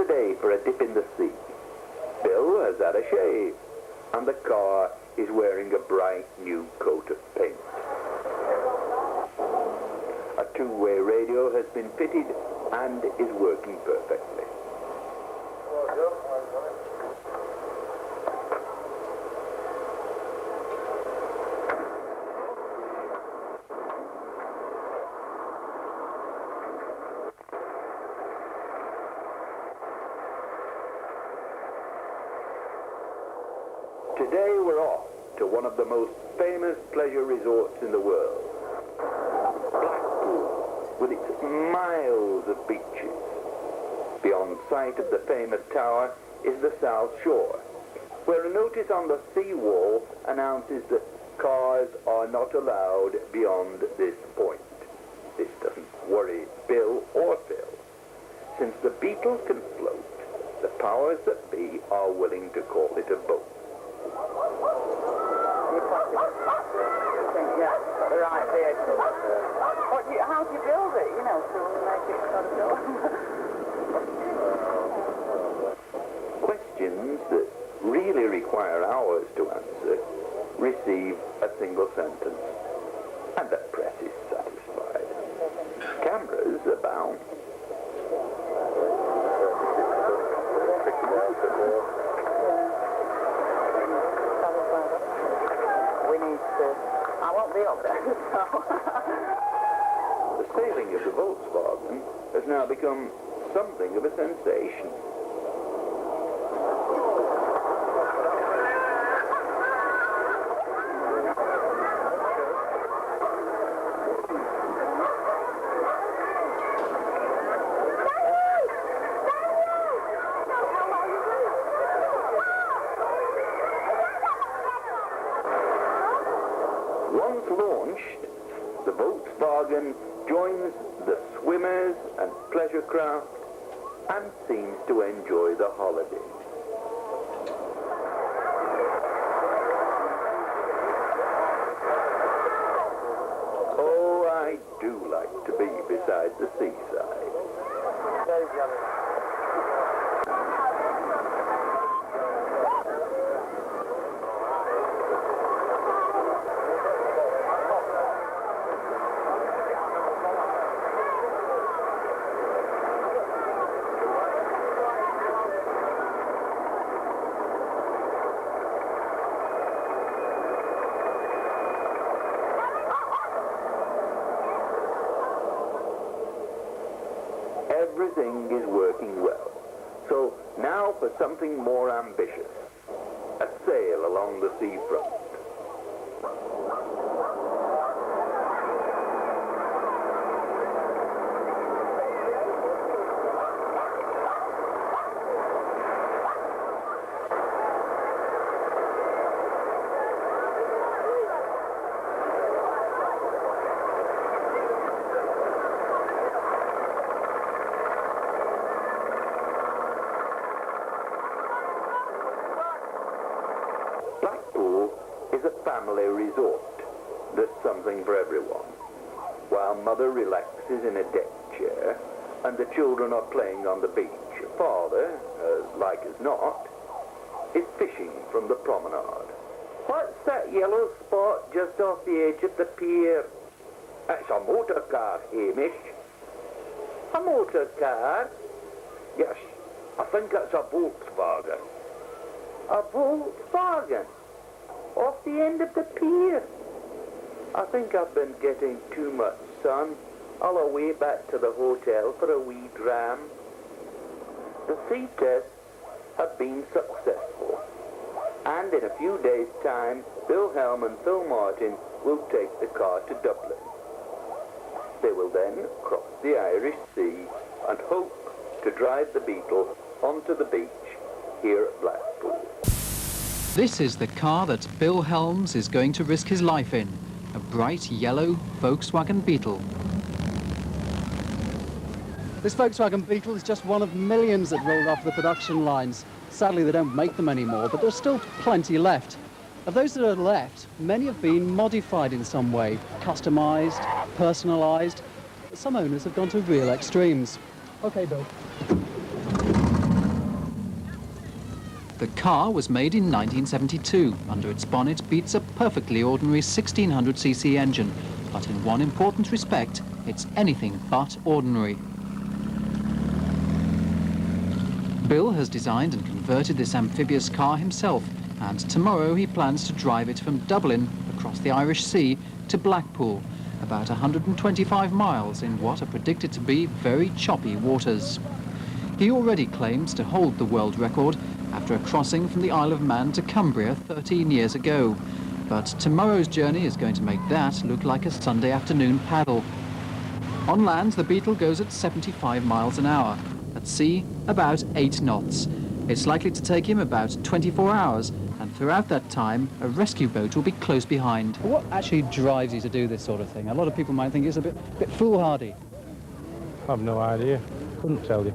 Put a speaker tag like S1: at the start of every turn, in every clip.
S1: today for a dip in the sea. Bill has had a shave, and the car is wearing a bright new coat of paint. A two-way radio has been fitted and is working perfectly. Today we're off to one of the most famous pleasure resorts in the world. Blackpool, with its miles of beaches. Beyond sight of the famous tower is the South Shore, where a notice on the sea wall announces that cars are not allowed beyond this point. This doesn't worry Bill or Phil. Since the Beetle can float, the powers that be are willing to call it a boat.
S2: How do you build it, you know, to make it sort of go?
S1: Questions that really require hours to answer receive a single sentence, and the press is satisfied. Cameras abound.
S2: We need to... I won't be up there, so...
S1: The sailing of the Volkswagen has now become something of a sensation. Once launched, the Volkswagen joins the swimmers and pleasure craft and seems to enjoy the holiday. Oh, I do like to be beside the seaside.
S2: Very jealous.
S1: Everything is working well. So now for something more ambitious. A sail along the seafront. Blackpool is a family resort. There's something for everyone. While mother relaxes in a deck chair and the children are playing on the beach, father, as like as not, is fishing from the promenade. What's that yellow spot just off the edge of the pier? It's a motor car, Hamish. A motor car? Yes, I think it's a Volkswagen. A Volkswagen? Off the end of the pier? I think I've been getting too much sun. I'll away back to the hotel for a wee dram. The sea tests have been successful. And in a few days' time, Wilhelm and Phil Martin will take the car to Dublin. They will then cross the Irish Sea and hope to drive the Beetle onto the beach here at Blackpool.
S3: This is the car that Bill Helms is going to risk his life in, a bright yellow Volkswagen Beetle.
S4: This Volkswagen Beetle is just one of millions that rolled off the production lines. Sadly, they don't make them anymore, but there's still plenty left. Of those that are left, many have been modified in some way, customised, personalised. Some owners have gone to real extremes. OK, Bill.
S3: The car was made in 1972. Under its bonnet beats a perfectly ordinary 1600cc engine, but in one important respect, it's anything but ordinary. Bill has designed and converted this amphibious car himself, and tomorrow he plans to drive it from Dublin across the Irish Sea to Blackpool, about 125 miles in what are predicted to be very choppy waters. He already claims to hold the world record after a crossing from the Isle of Man to Cumbria 13 years ago. But tomorrow's journey is going to make that look like a Sunday afternoon paddle. On land, the Beetle goes at 75 miles an hour. At sea, about 8 knots. It's likely to take him about 24 hours, and throughout that time, a rescue boat will be close behind.
S4: What actually drives you to do this sort of thing? A lot of people might think it's a bit foolhardy.
S5: I've no idea. Couldn't tell you.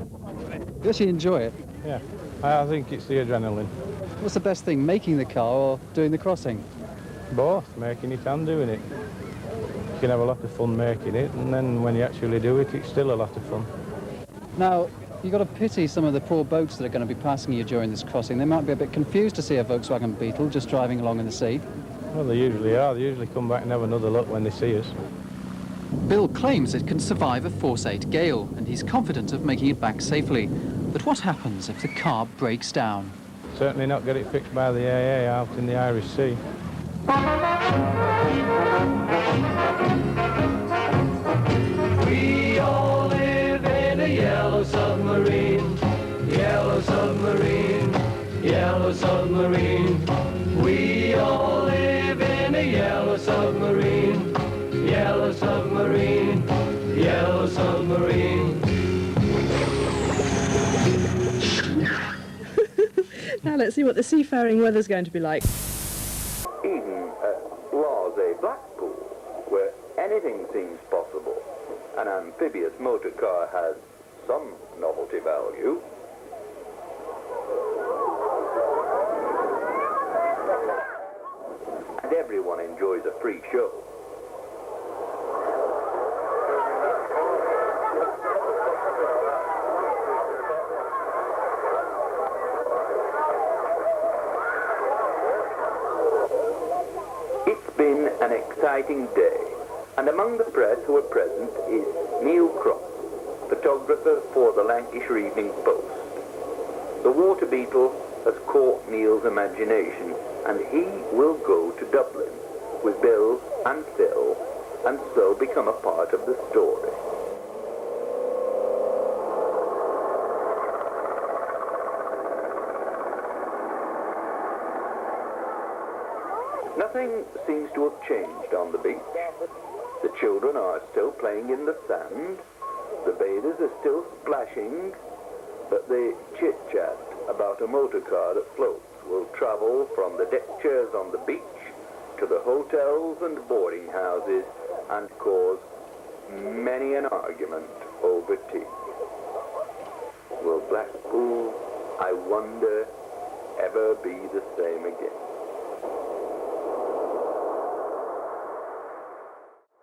S4: You actually enjoy it?
S5: Yeah. I think it's the adrenaline.
S4: What's the best thing, making the car or doing the crossing?
S5: Both, making it and doing it. You can have a lot of fun making it, and then when you actually do it, it's still a lot of fun.
S4: Now, you've got to pity some of the poor boats that are going to be passing you during this crossing. They might be a bit confused to see a Volkswagen Beetle just driving along in the sea.
S5: Well, they usually are. They usually come back and have another look when they see us.
S3: Bill claims it can survive a force 8 gale, and he's confident of making it back safely. But what happens if the car breaks down?
S5: Certainly not get it fixed by the AA out in the Irish Sea.
S6: We all live in a yellow submarine, yellow submarine, yellow submarine. We all live in a yellow submarine, yellow submarine, yellow submarine.
S7: Now let's see what the seafaring weather's going to be like.
S1: Even at Blase Blackpool, where anything seems possible, an amphibious motor car has some novelty value. And everyone enjoys a free show. It's been an exciting day, and among the press who are present is Neil Cross, photographer for the Lancashire Evening Post. The water beetle has caught Neil's imagination, and he will go to Dublin with Bill and Phil, and so become a part of the story. Nothing seems to have changed on the beach. The children are still playing in the sand, the bathers are still splashing, but the chit-chat about a motor car that floats will travel from the deck chairs on the beach to the hotels and boarding houses and cause many an argument over tea. Will Blackpool, I wonder, ever be the same again?